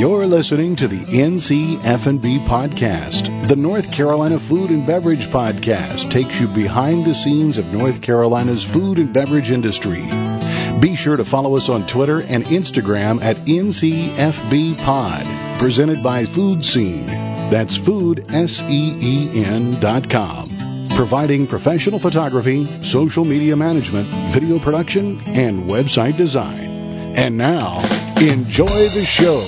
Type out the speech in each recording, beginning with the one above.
You're listening to the NCF&B Podcast. The North Carolina Food and Beverage Podcast takes you behind the scenes of North Carolina's food and beverage industry. Be sure to follow us on Twitter and Instagram at NCFB Pod, presented by Food Scene. That's foodseen.com. Providing professional photography, social media management, video production, and website design. And now, enjoy the show.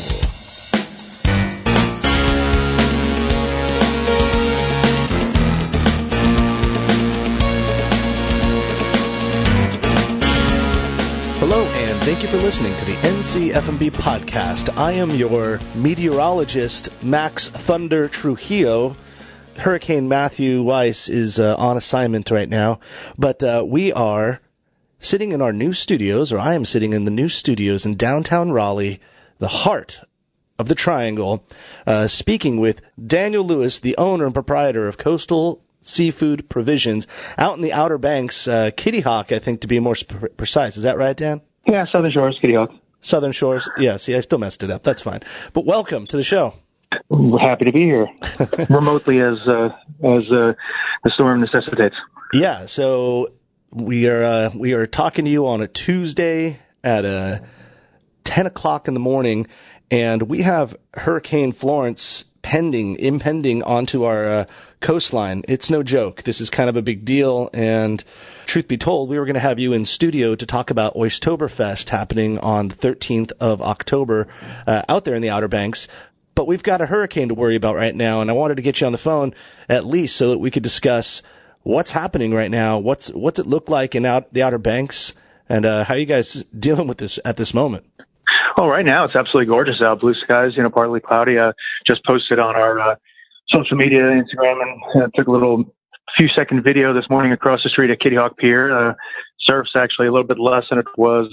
Hello, and thank you for listening to the NCF&B podcast. I am your meteorologist, Max Thunder Trujillo. Hurricane Matthew Weiss is on assignment right now, but we are sitting in our new studios, or I am sitting in the new studios in downtown Raleigh, the heart of the Triangle, speaking with Daniel Lewis, the owner and proprietor of Coastal Seafood Provisions, out in the Outer Banks, Kitty Hawk, I think, to be more precise. Is that right, Dan? Yeah, Southern Shores, Kitty Hawk. Southern Shores. Yeah, see, I still messed it up. That's fine. But welcome to the show. We're happy to be here, remotely as the storm necessitates. Yeah, so we are talking to you on a Tuesday at 10 o'clock in the morning, and we have Hurricane Florence impending onto our coastline. It's no joke. This is kind of a big deal, and truth be told, we were going to have you in studio to talk about OystoberFest happening on the 13th of October out there in the Outer Banks. But we've got a hurricane to worry about right now, and I wanted to get you on the phone at least so that we could discuss what's happening right now, what's it look like in the Outer Banks, and how are you guys dealing with this at this moment? Oh, right now it's absolutely gorgeous out. Blue skies, partly cloudy. Just posted on our social media, Instagram, and took a few second video this morning across the street at Kitty Hawk Pier. Surf's actually a little bit less than it was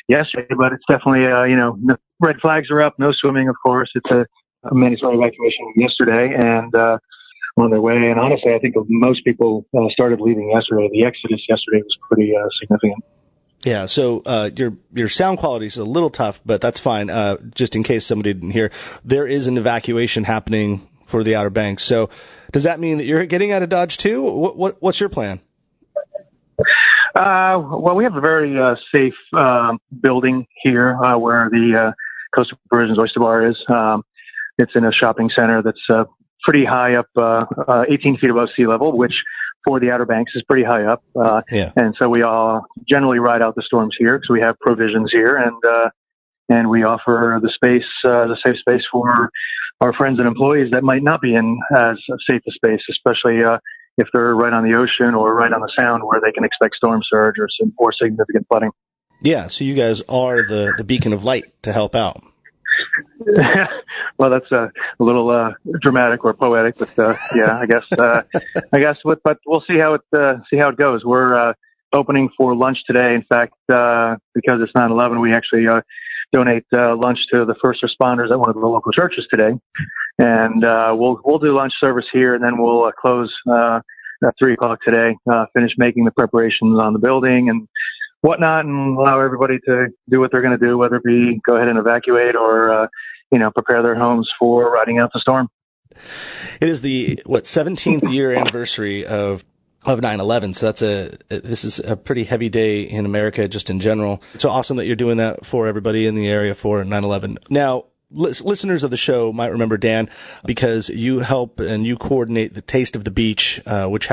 yesterday, but it's definitely, the red flags are up. No swimming, of course. It's a mandatory evacuation yesterday and on their way. And honestly, I think most people started leaving yesterday. The exodus yesterday was pretty significant. Yeah, so your sound quality is a little tough, but that's fine. Just in case somebody didn't hear, there is an evacuation happening for the Outer Banks. So does that mean that you're getting out of Dodge too? What's your plan? Well, we have a very safe building here where the Coastal Provisions Oyster Bar is. It's in a shopping center that's pretty high up, 18 feet above sea level, which for the Outer Banks is pretty high up. And so we all generally ride out the storms here because we have provisions here, and we offer the safe space for our friends and employees that might not be in as safe a space, especially if they're right on the ocean or right on the sound where they can expect storm surge or some more significant flooding. Yeah, so you guys are the beacon of light to help out. Well, that's a little dramatic or poetic, but yeah, I guess. But we'll see how it goes. We're opening for lunch today. In fact, because it's 9/11, we actually donate lunch to the first responders at one of the local churches today, and we'll do lunch service here, and then we'll close at 3 o'clock today. Finish making the preparations on the building and whatnot, and allow everybody to do what they're going to do, whether it be go ahead and evacuate or prepare their homes for riding out the storm. It is the 17th year anniversary of 9/11, so this is a pretty heavy day in America just in general. It's so awesome that you're doing that for everybody in the area for 9/11. Now, listeners of the show might remember Dan because you help and you coordinate the Taste of the Beach, which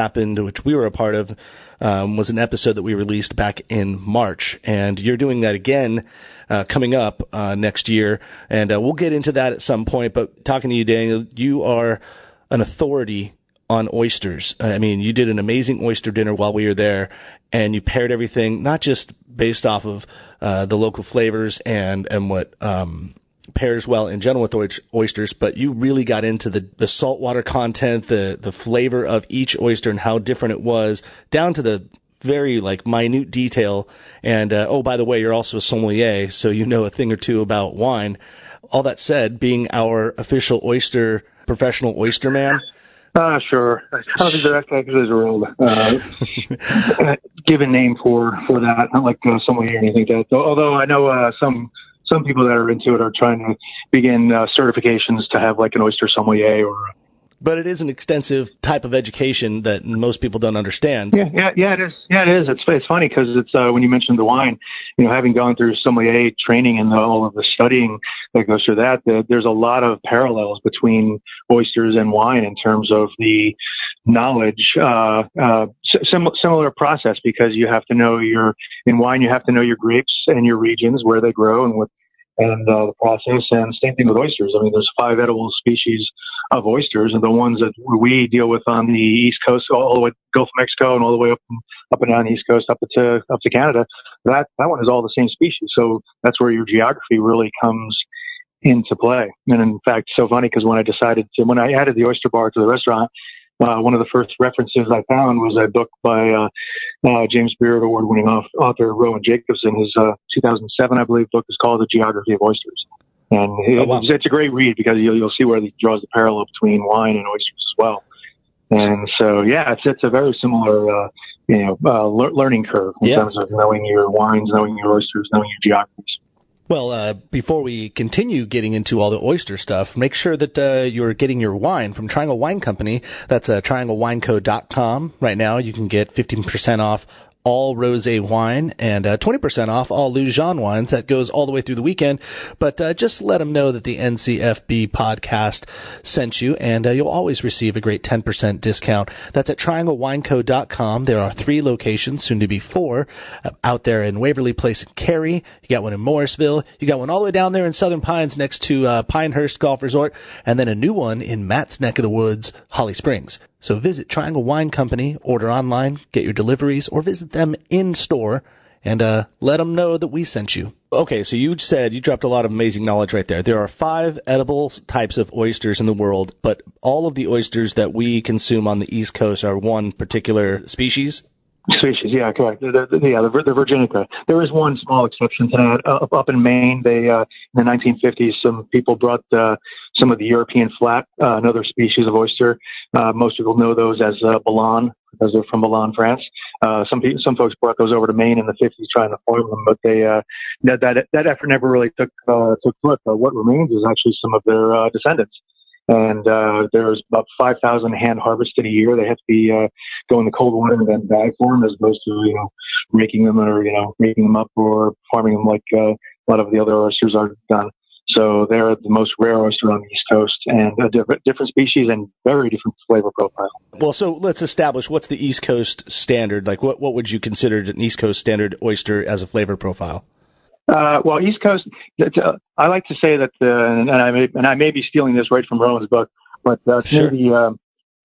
we were a part of, was an episode that we released back in March, and you're doing that again coming up next year, and we'll get into that at some point. But talking to you, Daniel, you are an authority on oysters. I mean, you did an amazing oyster dinner while we were there, and you paired everything not just based off of the local flavors and what pairs well in general with oysters, but you really got into the saltwater content, the flavor of each oyster and how different it was, down to the very minute detail. And oh, by the way, you're also a sommelier, so you know a thing or two about wine. All that said, being our official professional oyster man. Sure. I don't think that actually is a real given name for that. Not like sommelier or anything like that. Although I know some some people that are into it are trying to begin certifications to have like an oyster sommelier or. But it is an extensive type of education that most people don't understand. Yeah, it is. Yeah, it is. It's funny because it's when you mentioned the wine, having gone through sommelier training and all of the studying that goes through that, there's a lot of parallels between oysters and wine in terms of the knowledge. Similar process because you have to know in wine you have to know your grapes and your regions where they grow and the process, and same thing with oysters. I mean, there's 5 edible species of oysters, and the ones that we deal with on the East Coast, all the way to Gulf of Mexico, and all the way up and down the East Coast, up to Canada. That one is all the same species. So that's where your geography really comes into play. And in fact, so funny because when I added the oyster bar to the restaurant, one of the first references I found was a book by James Beard Award-winning author Rowan Jacobson. His 2007, I believe, book is called The Geography of Oysters. And it's a great read because you'll see where he draws the parallel between wine and oysters as well. And so, yeah, it's a very similar, learning curve in terms of knowing your wines, knowing your oysters, knowing your geographies. Well, before we continue getting into all the oyster stuff, make sure that you're getting your wine from Triangle Wine Company. That's trianglewineco.com. Right now, you can get 15% off all rosé wine and 20% off all Lujan wines. That goes all the way through the weekend. But just let them know that the NCFB podcast sent you, and you'll always receive a great 10% discount. That's at trianglewineco.com. There are 3 locations, soon to be 4, out there in Waverly Place and Cary. You got one in Morrisville. You got one all the way down there in Southern Pines next to Pinehurst Golf Resort, and then a new one in Matt's neck of the woods, Holly Springs. So visit Triangle Wine Company, order online, get your deliveries, or visit them in store, and let them know that we sent you. Okay, so you said you dropped a lot of amazing knowledge right there. There are 5 edible types of oysters in the world, but all of the oysters that we consume on the East Coast are one particular species? Species, yeah, correct. The Virginica. There is one small exception to that. Up in Maine, in the 1950s, some people brought some of the European flat, another species of oyster. Most people know those as Boulogne, because they're from Boulogne, France. Some folks brought those over to Maine in the 50s trying to farm them, but that effort never really took foot. What remains is actually some of their descendants. And there's about 5,000 hand harvested a year. They have to be go in the cold water and then bag for them, as opposed to raking them up or farming them like a lot of the other oysters are done. So they're the most rare oyster on the East Coast, and a different species and very different flavor profile. Well, so let's establish what's the East Coast standard. Like, what would you consider an East Coast standard oyster as a flavor profile? Well, East Coast, I like to say that, and I may be stealing this right from Rowan's book, but sure.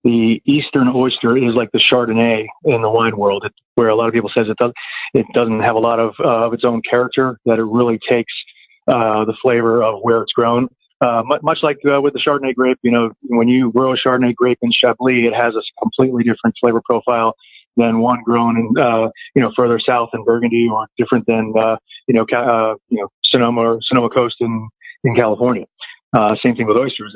The Eastern oyster is like the Chardonnay in the wine world, where a lot of people says it doesn't have a lot of its own character, that it really takes the flavor of where it's grown. Much like with the Chardonnay grape, when you grow a Chardonnay grape in Chablis, it has a completely different flavor profile than one grown in, further south in Burgundy, or different than, Sonoma Coast in California. Same thing with oysters.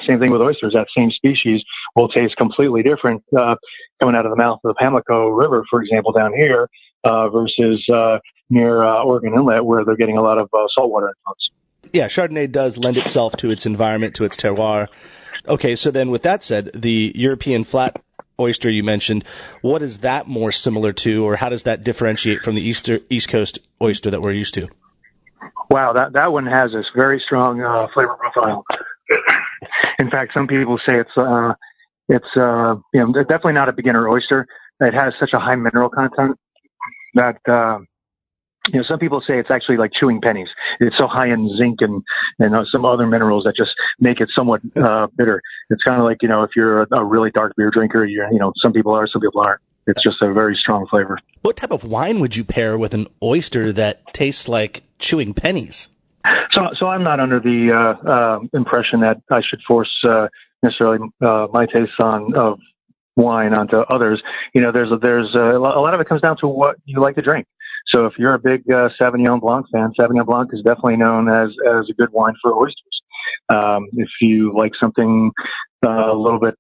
Same thing with oysters. That same species will taste completely different, coming out of the mouth of the Pamlico River, for example, down here, versus, near, Oregon Inlet, where they're getting a lot of, saltwater influence. Yeah, Chardonnay does lend itself to its environment, to its terroir. Okay, so then with that said, the European flat oyster you mentioned, what is that more similar to, or how does that differentiate from the East Coast oyster that we're used to? Wow, that one has this very strong flavor profile. In fact, some people say it's definitely not a beginner oyster. It has such a high mineral content that some people say it's actually like chewing pennies. It's so high in zinc and some other minerals that just make it somewhat bitter. It's kind of like, if you're a really dark beer drinker, some people are, some people aren't. It's just a very strong flavor. What type of wine would you pair with an oyster that tastes like chewing pennies? So I'm not under the impression that I should force necessarily my tastes of wine onto others. There's a lot of it comes down to what you like to drink. So if you're a big Sauvignon Blanc fan, Sauvignon Blanc is definitely known as a good wine for oysters. If you like something a little bit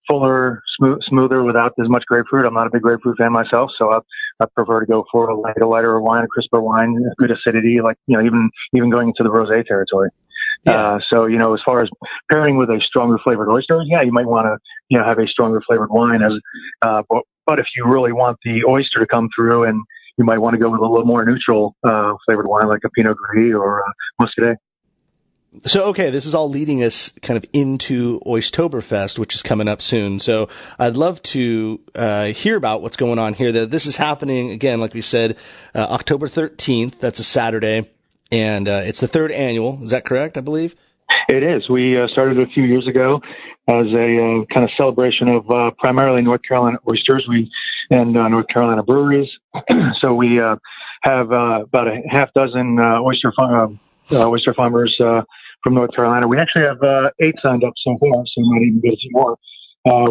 fuller, smoother without as much grapefruit. I'm not a big grapefruit fan myself, so I prefer to go for a lighter wine, a crisper wine, good acidity, like, even going into the rosé territory. Yeah. So, as far as pairing with a stronger flavored oyster, yeah, you might want to, have a stronger flavored wine but if you really want the oyster to come through, and you might want to go with a little more neutral, flavored wine like a Pinot Gris or Muscadet. So, okay, this is all leading us kind of into OystoberFest, which is coming up soon. So I'd love to hear about what's going on here. This is happening, again, like we said, October 13th. That's a Saturday, and it's the third annual. Is that correct, I believe? It is. We started a few years ago as a kind of celebration of primarily North Carolina oysters and North Carolina breweries. So we have about a half dozen oyster farmers from North Carolina. We actually have 8 signed up so far, so we might even get a few more.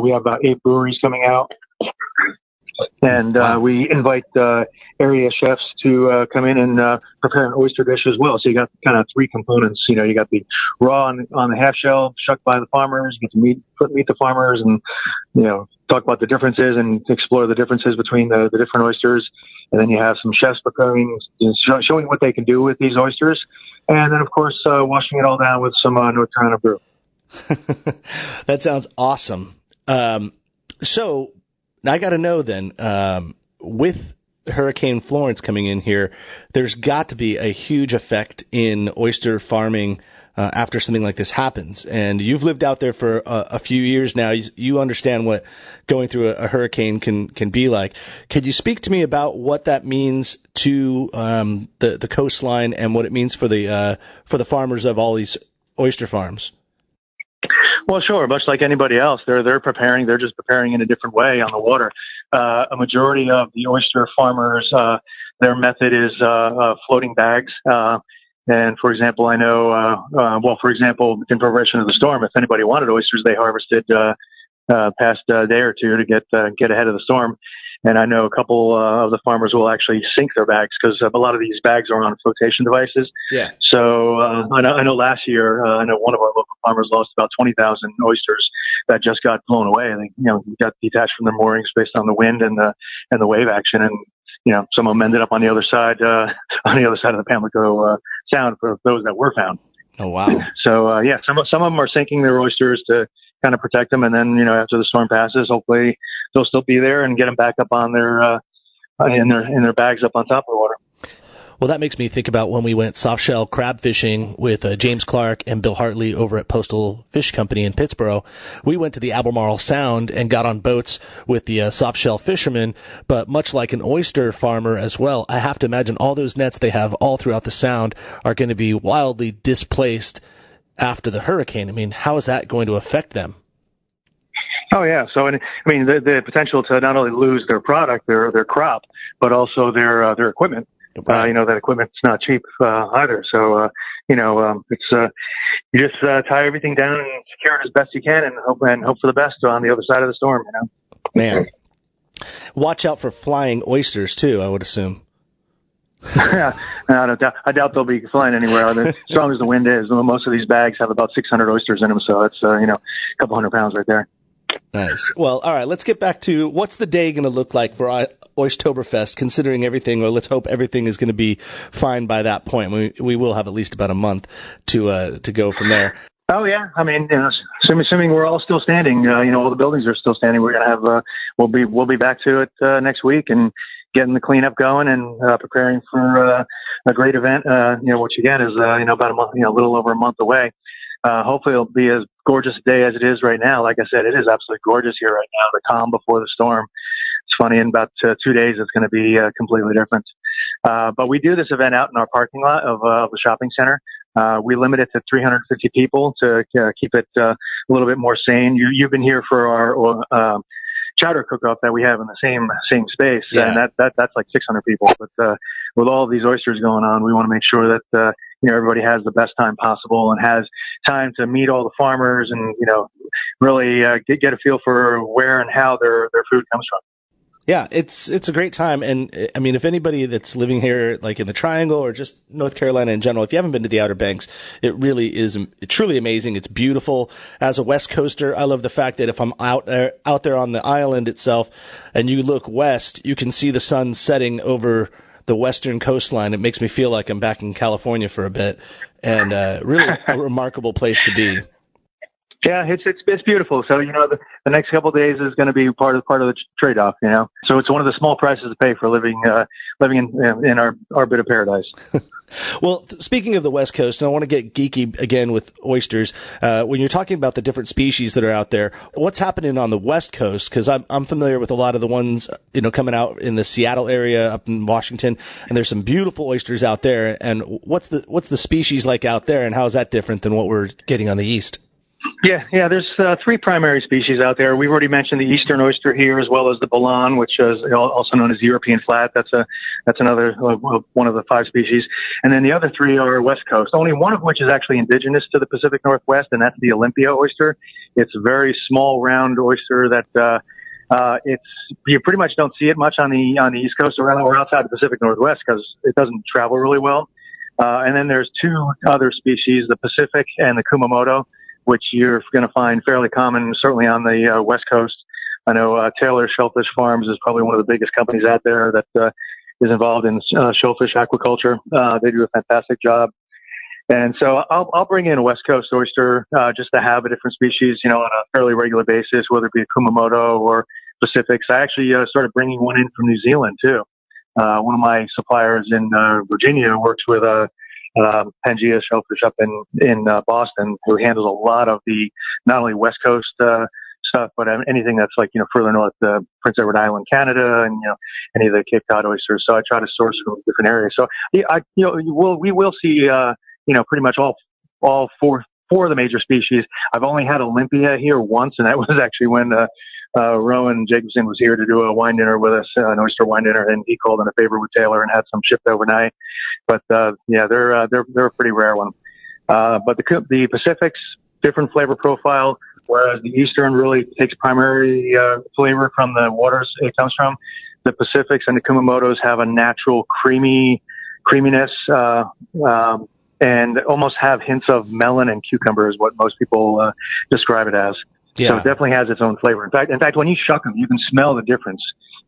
We have about 8 breweries coming out. And we invite area chefs to come in and prepare an oyster dish as well. So you got kind of 3 components. You got the raw on the half shell, shucked by the farmers. You get to meet the farmers, and talk about the differences and explore the differences between the different oysters. And then you have some chefs preparing, showing what they can do with these oysters. And then, of course, washing it all down with some North Carolina brew. That sounds awesome. So I got to know then, with Hurricane Florence coming in here, there's got to be a huge effect in oyster farming after something like this happens. And you've lived out there for a few years now. You understand what going through a hurricane can be like. Could you speak to me about what that means to the coastline and what it means for the farmers of all these oyster farms? Well, sure. Much like anybody else, they're preparing. They're just preparing in a different way on the water. A majority of the oyster farmers, their method is floating bags. And for example, I know, in preparation of the storm, if anybody wanted oysters, they harvested past a day or two to get ahead of the storm. And I know a couple of the farmers will actually sink their bags because a lot of these bags are on flotation devices. Yeah. So I know last year, one of our local farmers lost about 20,000 oysters that just got blown away. They, got detached from their moorings based on the wind and the wave action. And some of them ended up on the other side of the Pamlico Sound for those that were found. Oh wow! So some of them are sinking their oysters to kind of protect them, and then after the storm passes, hopefully they'll still be there and get them back up on their in their bags up on top of the water. Well, that makes me think about when we went soft shell crab fishing with James Clark and Bill Hartley over at Postal Fish Company in Pittsburgh. We went to the Albemarle Sound and got on boats with the soft shell fishermen, but much like an oyster farmer as well, I have to imagine all those nets they have all throughout the Sound are going to be wildly displaced after the hurricane. I mean, how is that going to affect them? Oh yeah. So, the potential to not only lose their product, their crop, but also their equipment. That equipment's not cheap either. So, it's you just tie everything down and secure it as best you can, and hope for the best on the other side of the storm. Man, watch out for flying oysters too, I would assume. Yeah, I doubt they'll be flying anywhere. As strong as the wind is, most of these bags have about 600 oysters in them, so it's a couple hundred pounds right there. Nice. Well, all right, let's get back to what's the day going to look like for OystoberFest, considering everything, or let's hope everything is going to be fine by that point. We will have at least about a month to go from there. Oh yeah, assuming we're all still standing, all the buildings are still standing. We're going to have we'll be back to it next week and getting the cleanup going and preparing for a great event. Which again is about a month, a little over a month away. Hopefully it'll be as gorgeous a day as it is right now. Like I said, it is absolutely gorgeous here right now, the calm before the storm. It's funny, in about 2 days, it's going to be completely different. But we do this event out in our parking lot of the shopping center. We limit it to 350 people to keep it a little bit more sane. You've been here for our chowder cook-off that we have in the same space, and that's like 600 people. But with all of these oysters going on, we want to make sure that everybody has the best time possible and has time to meet all the farmers and really get a feel for where and how their food comes from. Yeah, it's a great time, and I mean, if anybody that's living here, like in the Triangle or just North Carolina in general, if you haven't been to the Outer Banks, it really is truly amazing. It's beautiful. As a West Coaster, I love the fact that if I'm out there on the island itself, and you look west, you can see the sun setting over the western coastline. It makes me feel like I'm back in California for a bit, and really a remarkable place to be. Yeah, it's beautiful. So the next couple of days is going to be part of the trade-off. So it's one of the small prices to pay for living in our bit of paradise. Well, speaking of the West Coast, and I want to get geeky again with oysters. When you're talking about the different species that are out there, what's happening on the West Coast? Because I'm familiar with a lot of the ones coming out in the Seattle area, up in Washington, and there's some beautiful oysters out there. And what's the species like out there, and how is that different than what we're getting on the East? Yeah. There's three primary species out there. We've already mentioned the eastern oyster here, as well as the Balan, which is also known as European flat. That's another one of the five species. And then the other three are West Coast. Only one of which is actually indigenous to the Pacific Northwest, and that's the Olympia oyster. It's a very small, round oyster that you pretty much don't see it much on the East Coast or outside the Pacific Northwest because it doesn't travel really well. And then there's two other species, the Pacific and the Kumamoto, which you're going to find fairly common, certainly on the West Coast. I know Taylor Shellfish Farms is probably one of the biggest companies out there that is involved in shellfish aquaculture. They do a fantastic job. And so I'll bring in a West Coast oyster just to have a different species, on a fairly regular basis, whether it be a Kumamoto or Pacifics. I actually started bringing one in from New Zealand, too. One of my suppliers in Virginia works with Pangea Shellfish up in Boston, who handles a lot of the not only West Coast stuff, but anything that's like further north, Prince Edward Island, Canada, and any of the Cape Cod oysters. So I try to source from different areas. So we will see pretty much all four of the major species. I've only had Olympia here once, and that was actually when Rowan Jacobson was here to do a wine dinner with us, an oyster wine dinner, and he called in a favor with Taylor and had some shipped overnight. But they're a pretty rare one. But the Pacific's different flavor profile, whereas the Eastern really takes primary flavor from the waters it comes from. The Pacifics and the Kumamotos have a natural creaminess and almost have hints of melon and cucumber is what most people describe it as. Yeah. So it definitely has its own flavor. In fact, when you shuck them, you can smell the difference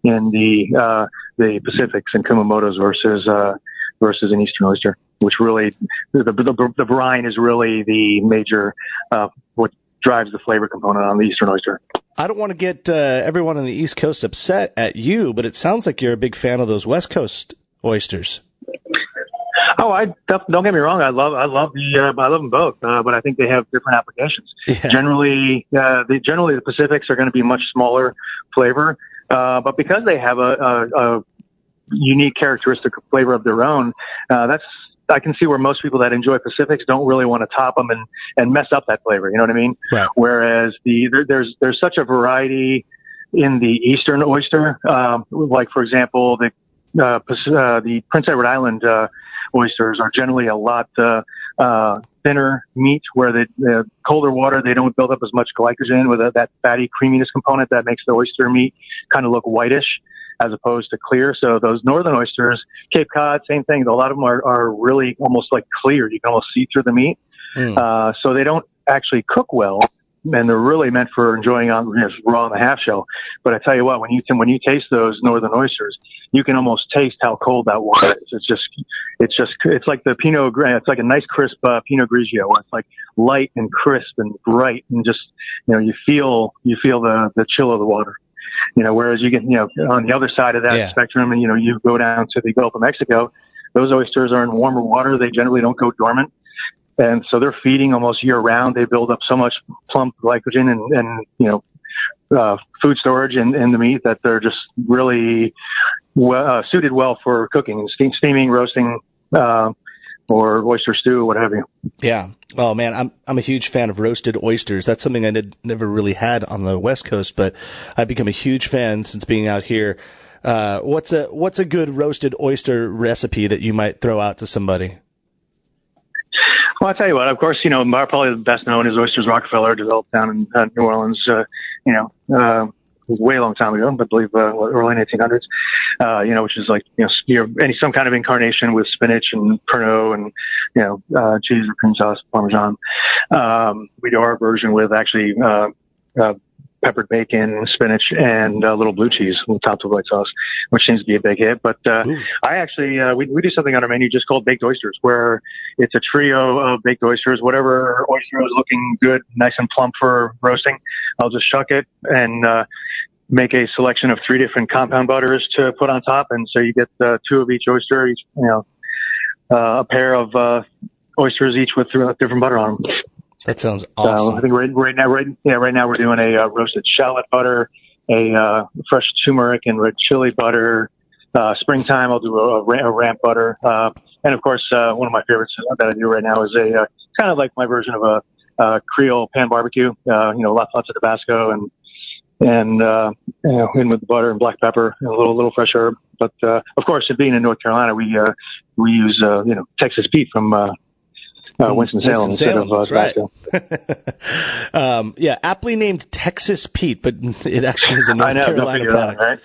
in the Pacifics and Kumamotos versus an Eastern oyster, which really the brine is really the major what drives the flavor component on the Eastern oyster. I don't want to get everyone on the East Coast upset at you, but it sounds like you're a big fan of those West Coast oysters. Oh, don't get me wrong. I love them both, but I think they have different applications. Yeah. Generally the Pacifics are going to be much smaller flavor, but because they have a unique characteristic flavor of their own, I can see where most people that enjoy Pacifics don't really want to top them and mess up that flavor. You know what I mean? Right. Whereas there's such a variety in the Eastern oyster, like for example the Prince Edward Island oysters are generally a lot thinner meat, where the colder water, they don't build up as much glycogen with that fatty creaminess component that makes the oyster meat kind of look whitish as opposed to clear. So those northern oysters, Cape Cod, same thing. A lot of them are really almost like clear. You can almost see through the meat. So they don't actually cook well, and they're really meant for enjoying on raw in the half shell. But I tell you what, when you taste those northern oysters, you can almost taste how cold that water is. It's like the Pinot Grigio. It's like a nice crisp Pinot Grigio, where it's like light and crisp and bright, and just you feel the chill of the water. Whereas you get on the other side of that spectrum, and you go down to the Gulf of Mexico, those oysters are in warmer water. They generally don't go dormant. And so they're feeding almost year round. They build up so much plump glycogen and food storage in the meat that they're just really suited well for cooking, steaming, roasting, or oyster stew, what have you. Yeah. Oh man, I'm a huge fan of roasted oysters. That's something I never really had on the West Coast, but I've become a huge fan since being out here. What's a good roasted oyster recipe that you might throw out to somebody? Well, I'll tell you what, of course, probably the best known is Oysters Rockefeller, developed down in New Orleans. way long time ago, I believe early 1800s. Which is like some kind of incarnation with spinach and Pernod and cheese or cream sauce, Parmesan. We do our version with actually peppered bacon, spinach, and little blue cheese topped with white sauce, which seems to be a big hit. But I actually, we do something on our menu just called baked oysters, where it's a trio of baked oysters. Whatever oyster is looking good, nice and plump for roasting, I'll just shuck it and make a selection of 3 different compound butters to put on top. And so you get 2 of each oyster, a pair of oysters each with different butter on them. That sounds awesome. I think right now we're doing a roasted shallot butter, a fresh turmeric and red chili butter. Springtime, I'll do a ramp butter. And of course, one of my favorites that I do right now is a kind of like my version of a Creole pan barbecue. Lots of Tabasco and in with the butter and black pepper and a little fresh herb. But of course, being in North Carolina, we use Texas Pete from Winston-Salem instead of that's right. Tabasco. Aptly named Texas Pete, but it actually is a North Carolina product. Right?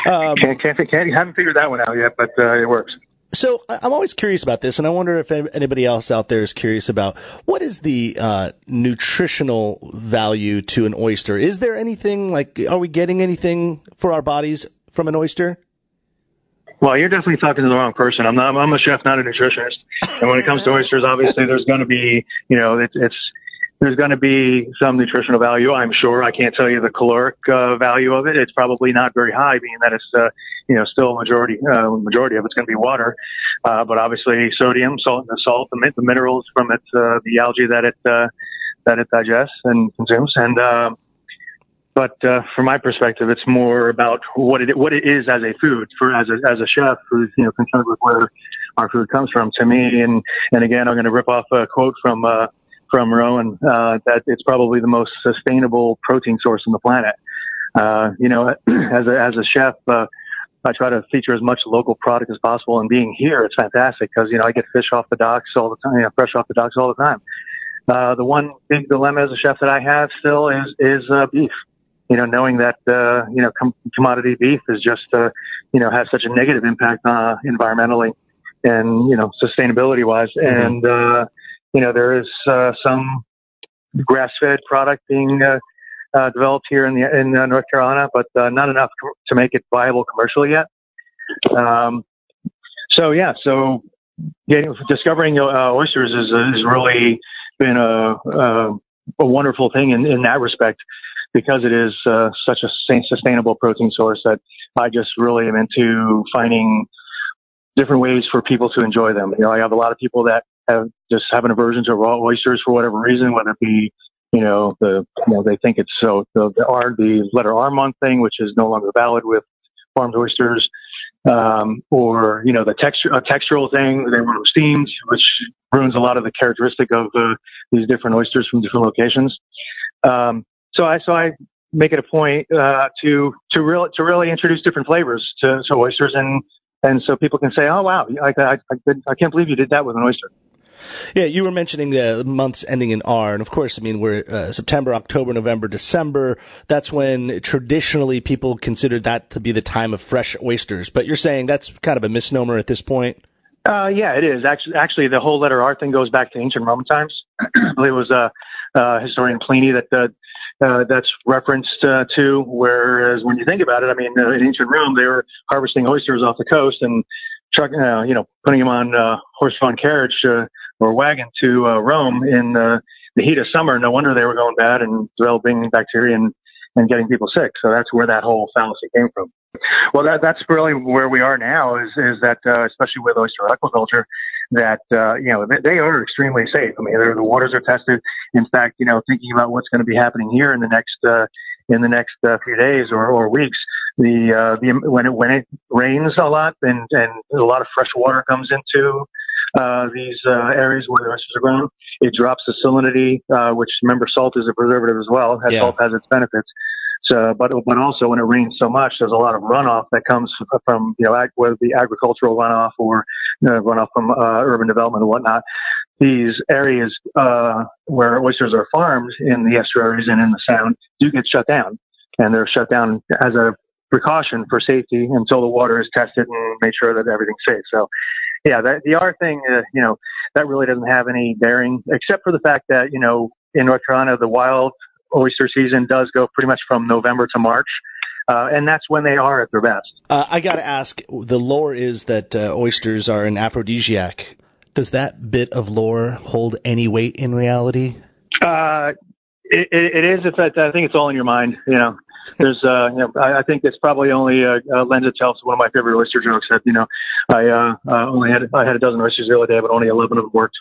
Haven't figured that one out yet, but it works. So I'm always curious about this, and I wonder if anybody else out there is curious about what is the nutritional value to an oyster. Is there anything, are we getting anything for our bodies from an oyster? Well, you're definitely talking to the wrong person. I'm a chef, not a nutritionist. And when it comes to oysters, obviously there's going to be, there's going to be some nutritional value, I'm sure. I can't tell you the caloric value of it. It's probably not very high, being that it's, still a majority of it's going to be water. But obviously sodium, salt, the minerals from it, the algae that it digests and consumes. And, But from my perspective, it's more about what it is as a food as a chef who's concerned with where our food comes from. To me, and again, I'm going to rip off a quote from Rowan that it's probably the most sustainable protein source on the planet. As a chef, I try to feature as much local product as possible. And being here, it's fantastic because I get fish off the docks all the time, fresh off the docks all the time. The one big dilemma as a chef that I have still is beef. Knowing that, commodity beef is just, has such a negative impact, environmentally and, sustainability wise. And, there is, some grass-fed product being, developed here in North Carolina, but, not enough to make it viable commercially yet. So discovering, oysters is really been a wonderful thing in that respect, because it is such a sustainable protein source that I just really am into finding different ways for people to enjoy them. I have a lot of people that have an aversion to raw oysters for whatever reason, whether it be, they think it's the letter R month thing, which is no longer valid with farmed oysters, or, the textural thing, they want them steamed, which ruins a lot of the characteristic of these different oysters from different locations. So I make it a point to really introduce different flavors to oysters, and so people can say, oh wow, I can't believe you did that with an oyster. Yeah, you were mentioning the months ending in R, and of course, we're September, October, November, December. That's when traditionally people considered that to be the time of fresh oysters. But you're saying that's kind of a misnomer at this point? Yeah, it is. Actually, the whole letter R thing goes back to ancient Roman times. I believe it was historian Pliny that's referenced to, whereas when you think about it, in ancient Rome, they were harvesting oysters off the coast and putting them on horse-drawn carriage or wagon to Rome in the heat of summer. No wonder they were going bad and developing bacteria and getting people sick. So that's where that whole fallacy came from. Well, that's really where we are now is that, especially with oyster aquaculture, that, they are extremely safe. The waters are tested. In fact, thinking about what's going to be happening here in the next few days or weeks, when it rains a lot and a lot of fresh water comes into these areas where the oysters are grown, it drops the salinity, which, remember, salt is a preservative as well. Salt has its benefits. So, but also when it rains so much, there's a lot of runoff that comes from whether it be agricultural runoff or runoff from urban development and whatnot. These areas where oysters are farmed in the estuaries and in the Sound do get shut down. and they're shut down as a precaution for safety until the water is tested and made sure that everything's safe. So, yeah, the R thing, that really doesn't have any bearing, except for the fact that, in North Carolina, the wild oyster season does go pretty much from November to March. And that's when they are at their best. I got to ask, the lore is that oysters are an aphrodisiac. Does that bit of lore hold any weight in reality? It is. I think it's all in your mind. There's, I think it's probably only lends itself to one of my favorite oyster jokes that, I had a dozen oysters the other day, but only 11 of them worked.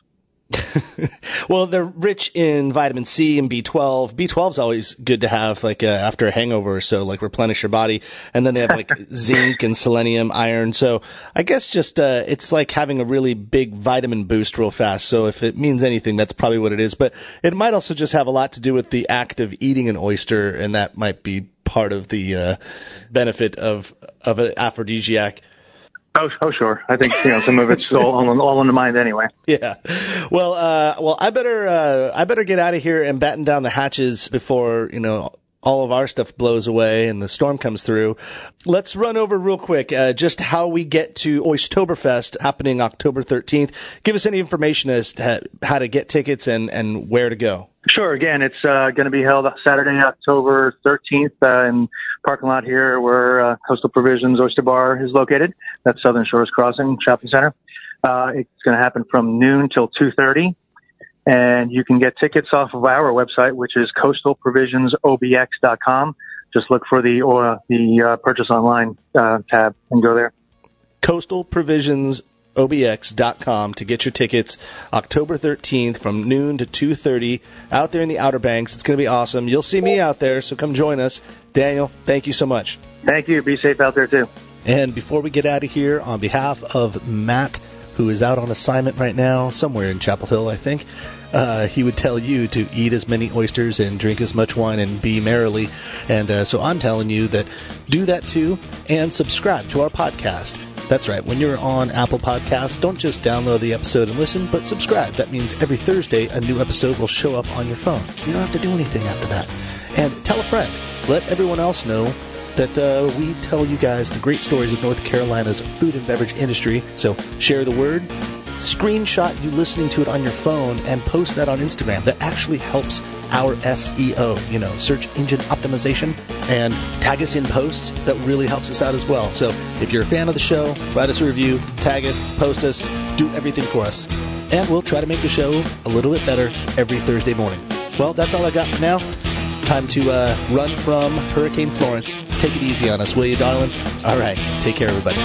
Well, they're rich in vitamin C and B12. B12 is always good to have, after a hangover or so, replenish your body. And then they have zinc and selenium, iron. So I guess just it's like having a really big vitamin boost real fast. So if it means anything, that's probably what it is. But it might also just have a lot to do with the act of eating an oyster, and that might be part of the benefit of an aphrodisiac. Oh, sure. I think some of it's all in the mind anyway. Yeah. Well, I better get out of here and batten down the hatches before all of our stuff blows away and the storm comes through. Let's run over real quick just how we get to OystoberFest happening October 13th. Give us any information as to how to get tickets and where to go. Sure. Again, it's going to be held Saturday, October 13th in parking lot here where Coastal Provisions Oyster Bar is located. That's Southern Shores Crossing Shopping Center. It's going to happen from noon till 2:30. And you can get tickets off of our website, which is coastalprovisionsobx.com. Just look for the purchase online tab and go there. coastalprovisionsobx.com to get your tickets October 13th from noon to 2:30 out there in the Outer Banks. It's going to be awesome. You'll see me out there, so come join us. Daniel, thank you so much. Thank you. Be safe out there, too. And before we get out of here, on behalf of Matt, who is out on assignment right now, somewhere in Chapel Hill, I think, he would tell you to eat as many oysters and drink as much wine and be merrily. And so I'm telling you that do that too, and subscribe to our podcast. That's right. When you're on Apple Podcasts, don't just download the episode and listen, but subscribe. That means every Thursday a new episode will show up on your phone. You don't have to do anything after that. And tell a friend. Let everyone else know that we tell you guys the great stories of North Carolina's food and beverage industry. So share the word, screenshot you listening to it on your phone, and post that on Instagram. That actually helps our SEO, search engine optimization, and tag us in posts. That really helps us out as well. So if you're a fan of the show, write us a review, tag us, post us, do everything for us. And we'll try to make the show a little bit better every Thursday morning. Well, that's all I got for now. Time to run from Hurricane Florence. Take it easy on us, will you, darling? All right. Take care, everybody.